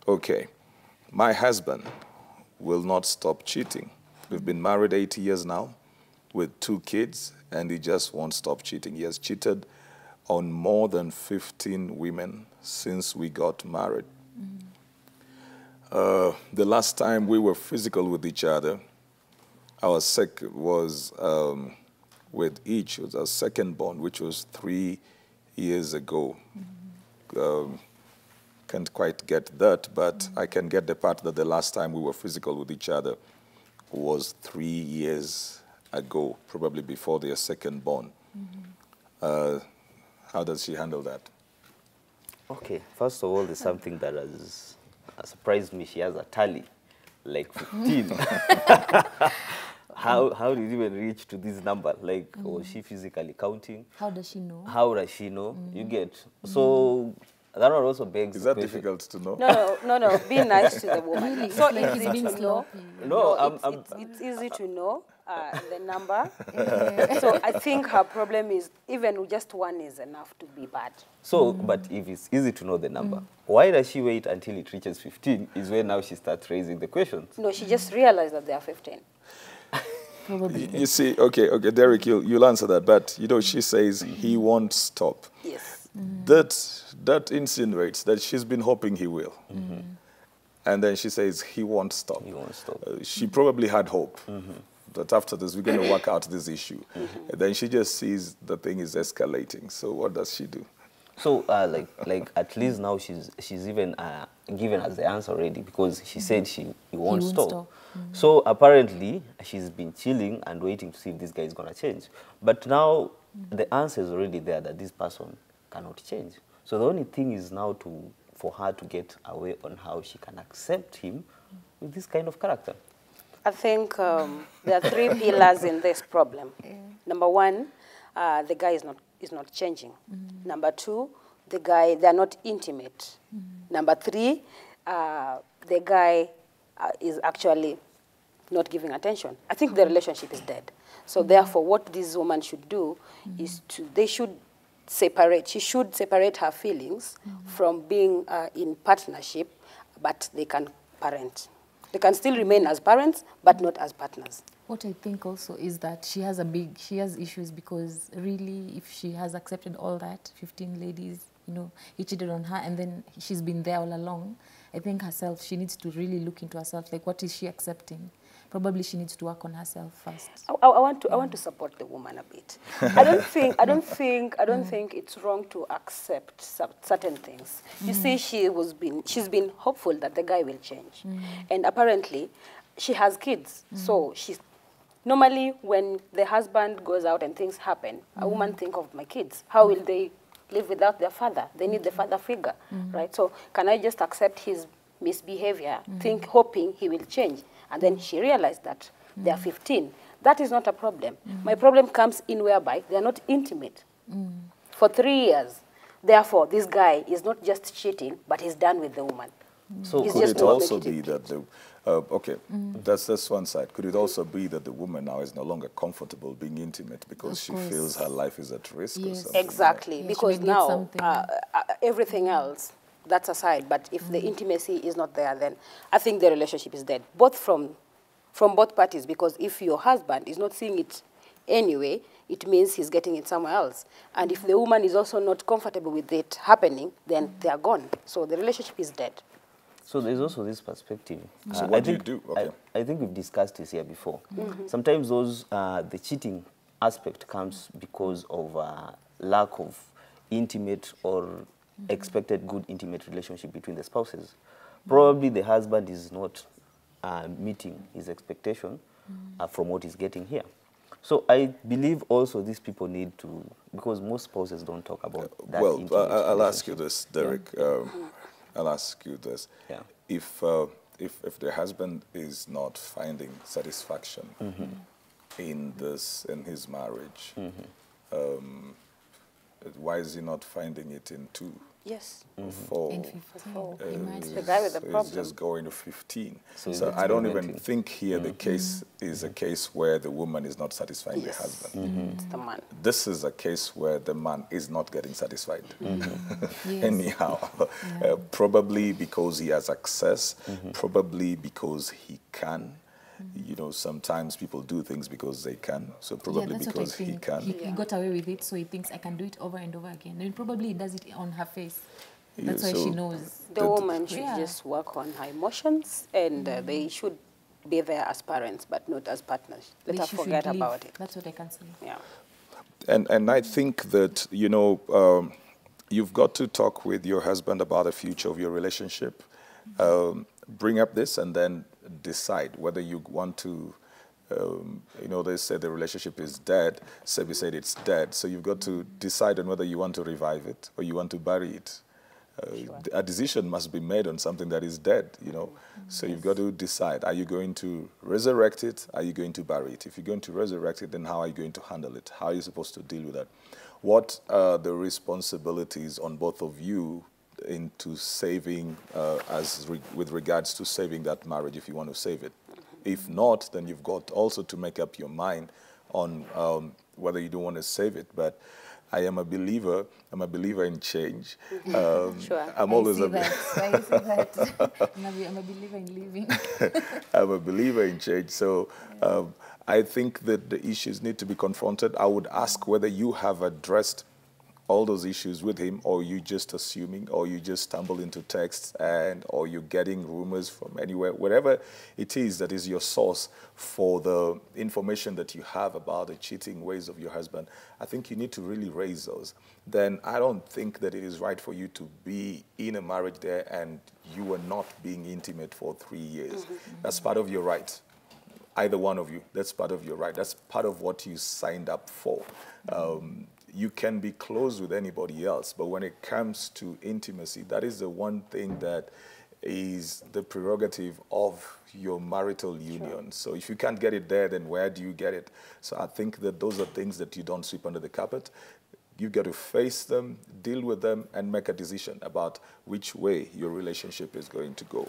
Okay, my husband will not stop cheating. We've been married 8 years now with 2 kids, and he just won't stop cheating. He has cheated on more than 15 women since we got married. The last time we were physical with each other, our was with each, was our second born, which was 3 years ago. Can't quite get that, but I can get the part that the last time we were physical with each other was 3 years ago, probably before their second born. How does she handle that? Okay, first of all, there's something that has surprised me. She has a tally, like 15. How did you even reach to this number? Like, was she physically counting? How does she know? How does she know? You get. So that one also begs. Is that difficult to know? No. Be nice to the woman. Really? So Like easy being to know. No, it's easy to know the number. So I think her problem is even just one is enough to be bad. So, but if it's easy to know the number, why does she wait until it reaches 15? Is when now she starts raising the questions. No, she just realized that they are 15. Probably. You see, okay, Derek, you'll answer that, but you know, she says he won't stop. Yes. That insinuates that she's been hoping he will. And then she says he won't stop. He won't stop. She probably had hope that after this we're going to work out this issue. And then she just sees the thing is escalating. So what does she do? So, like at least now she's even given us the answer already, because she said he won't stop. So apparently she's been chilling and waiting to see if this guy is going to change. But now the answer is already there that this person cannot change. So the only thing is now for her to get away on how she can accept him with this kind of character. I think there are 3 pillars in this problem. Number 1, the guy is not changing. Number 2, the guy, they're not intimate. Number 3, the guy is actually not giving attention. I think the relationship is dead. So therefore, what this woman should do is they should separate. She should separate her feelings from being in partnership, but they can parent. They can still remain as parents, but not as partners. What I think also is that she has issues, because really, if she has accepted all that, 15 ladies, you know, he cheated on her, and then she's been there all along, I think she needs to really look into herself, like what is she accepting? Probably she needs to work on herself first. I want to support the woman a bit. I don't think it's wrong to accept certain things. You see, she's been hopeful that the guy will change, and apparently, she has kids. So she's normally when the husband goes out and things happen, a woman think of my kids. How will they live without their father? They need the father figure, right? So can I just accept his misbehavior, hoping he will change? And then she realized that they are 15. That is not a problem. My problem comes in whereby they are not intimate for 3 years. Therefore, this guy is not just cheating, but he's done with the woman. So could it also be that that's one side. Could it also be that the woman now is no longer comfortable being intimate because she feels her life is at risk? Or something? Exactly, because now everything else, that's aside, but if the intimacy is not there, then I think the relationship is dead, both from both parties, because if your husband is not seeing it anyway, it means he's getting it somewhere else. And if the woman is also not comfortable with it happening, then they are gone. So the relationship is dead. So there's also this perspective. So what do you do? Okay. I think we've discussed this here before. Sometimes the cheating aspect comes because of lack of intimate or expected good intimate relationship between the spouses. Probably the husband is not meeting his expectation from what he's getting here. So I believe also these people need to, because most spouses don't talk about that. Well, I'll ask you this, Derek. I'll ask you this. Yeah. If the husband is not finding satisfaction in his marriage, Why is he not finding it in 2? Yes. Or 4? In 15. The guy with the So problem. it's just going to 15. So So it's I don't even preventing. think here the case is a case where the woman is not satisfying the husband. It's the man. This is a case where the man is not getting satisfied. Yes. Anyhow, probably because he has access, probably because he can. You know, sometimes people do things because they can, so probably that's because what I he think. can. He got away with it, so he thinks I can do it over and over again. And probably he does it on her face. That's why so she knows. The woman should Yeah. just work on her emotions, and they should be there as parents, but not as partners. Let her She should forget leave. about it. That's what I can say. Yeah. And I think that, you know, you've got to talk with your husband about the future of your relationship. Bring up this and then decide whether you want to, you know, they said the relationship is dead. Sebi said it's dead. So you've got to decide on whether you want to revive it or you want to bury it. A decision must be made on something that is dead, you know. So you've got to decide, are you going to resurrect it? Are you going to bury it? If you're going to resurrect it, then how are you going to handle it? How are you supposed to deal with that? What are the responsibilities on both of you into saving, with regards to saving that marriage if you want to save it? If not, then you've got also to make up your mind on whether you don't want to save it. But I am a believer. I'm a believer in change. Sure. I'm always a I see that. I'm a believer in living. I'm a believer in change. So I think that the issues need to be confronted. I would ask whether you have addressed all those issues with him, or you just assuming, or you just stumble into texts, or you're getting rumors from anywhere, whatever it is that is your source for the information that you have about the cheating ways of your husband. I think you need to really raise those. Then I don't think that it is right for you to be in a marriage there and you are not being intimate for 3 years. That's part of your right. Either one of you, that's part of your right. That's part of what you signed up for. You can be close with anybody else, but when it comes to intimacy, that is the one thing that is the prerogative of your marital union. So if you can't get it there, then where do you get it? So I think that those are things that you don't sweep under the carpet. You've got to face them, deal with them, and make a decision about which way your relationship is going to go.